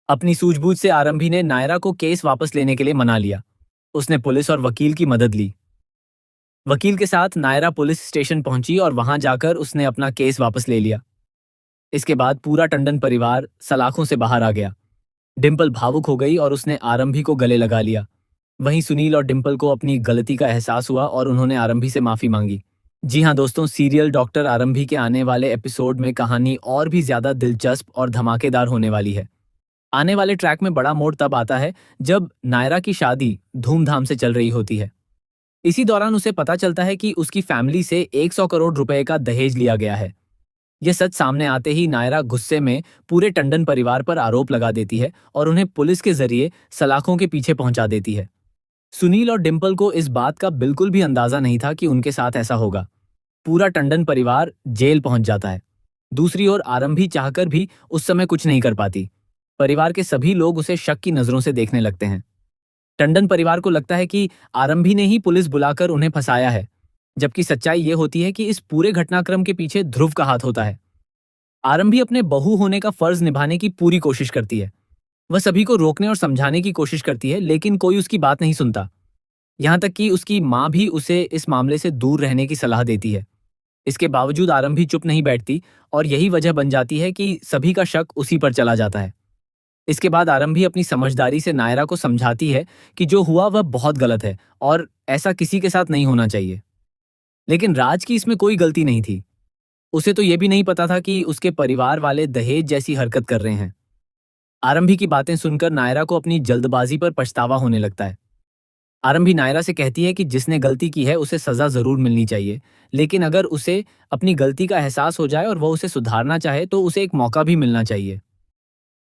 अपनी सूझबूझ से आरंभी ने नायरा को केस वापस लेने के लिए मना लिया। उसने पुलिस और वकील की मदद ली। वकील के साथ नायरा पुलिस स्टेशन पहुंची और वहां जाकर उसने अपना केस वापस ले लिया। इसके बाद पूरा टंडन परिवार सलाखों से बाहर आ गया। डिम्पल भावुक हो गई और उसने आरंभी को गले लगा लिया। वहीं सुनील और डिम्पल को अपनी गलती का एहसास हुआ और उन्होंने आरंभी से माफी मांगी। जी हाँ दोस्तों, सीरियल डॉक्टर आरंभी के आने वाले एपिसोड में कहानी और भी ज्यादा दिलचस्प और धमाकेदार होने वाली है। आने वाले ट्रैक में बड़ा मोड़ तब आता है जब नायरा की शादी धूमधाम से चल रही होती है। इसी दौरान उसे पता चलता है कि उसकी फैमिली से 100 करोड़ रुपए का दहेज लिया गया है। यह सच सामने आते ही नायरा गुस्से में पूरे टंडन परिवार पर आरोप लगा देती है और उन्हें पुलिस के जरिए सलाखों के पीछे पहुंचा देती है। सुनील और डिम्पल को इस बात का बिल्कुल भी अंदाजा नहीं था कि उनके साथ ऐसा होगा। पूरा टंडन परिवार जेल पहुंच जाता है। दूसरी ओर आरंभी चाहकर भी उस समय कुछ नहीं कर पाती। परिवार के सभी लोग उसे शक की नजरों से देखने लगते हैं। टंडन परिवार को लगता है कि आरंभी ने ही पुलिस बुलाकर उन्हें फंसाया है, जबकि सच्चाई ये होती है कि इस पूरे घटनाक्रम के पीछे ध्रुव का हाथ होता है। आरंभी अपने बहू होने का फर्ज निभाने की पूरी कोशिश करती है। वह सभी को रोकने और समझाने की कोशिश करती है, लेकिन कोई उसकी बात नहीं सुनता। यहाँ तक कि उसकी माँ भी उसे इस मामले से दूर रहने की सलाह देती है। इसके बावजूद आरंभी चुप नहीं बैठती और यही वजह बन जाती है कि सभी का शक उसी पर चला जाता है। इसके बाद आरंभी अपनी समझदारी से नायरा को समझाती है कि जो हुआ वह बहुत गलत है और ऐसा किसी के साथ नहीं होना चाहिए। लेकिन राज की इसमें कोई गलती नहीं थी। उसे तो यह भी नहीं पता था कि उसके परिवार वाले दहेज जैसी हरकत कर रहे हैं। आरंभी की बातें सुनकर नायरा को अपनी जल्दबाजी पर पछतावा होने लगता है। आरंभी नायरा से कहती है कि जिसने गलती की है उसे सजा जरूर मिलनी चाहिए, लेकिन अगर उसे अपनी गलती का एहसास हो जाए और वह उसे सुधारना चाहे तो उसे एक मौका भी मिलना चाहिए।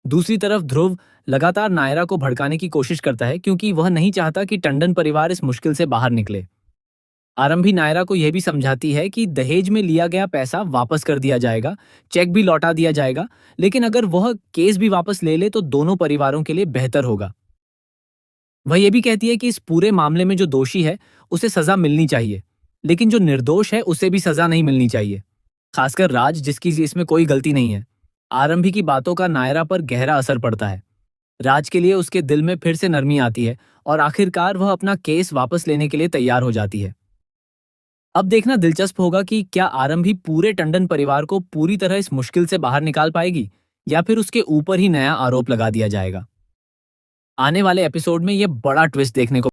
दूसरी तरफ ध्रुव लगातार नायरा को भड़काने की कोशिश करता है क्योंकि वह नहीं चाहता कि टंडन परिवार इस मुश्किल से बाहर निकले। आरंभी नायरा को यह भी समझाती है कि दहेज में लिया गया पैसा वापस कर दिया जाएगा, चेक भी लौटा दिया जाएगा, लेकिन अगर वह केस भी वापस ले ले तो दोनों परिवारों के लिए बेहतर होगा। वह यह भी कहती है कि इस पूरे मामले में जो दोषी है उसे सजा मिलनी चाहिए, लेकिन जो निर्दोष है उसे भी सजा नहीं मिलनी चाहिए, खासकर राज जिसकी इसमें कोई गलती नहीं है। आरंभी की बातों का नायरा पर गहरा असर पड़ता है। राज के लिए उसके दिल में फिर से नरमी आती है और आखिरकार वह अपना केस वापस लेने के लिए तैयार हो जाती है। अब देखना दिलचस्प होगा कि क्या आरंभी पूरे टंडन परिवार को पूरी तरह इस मुश्किल से बाहर निकाल पाएगी या फिर उसके ऊपर ही नया आरोप लगा दिया जाएगा। आने वाले एपिसोड में यह बड़ा ट्विस्ट देखने को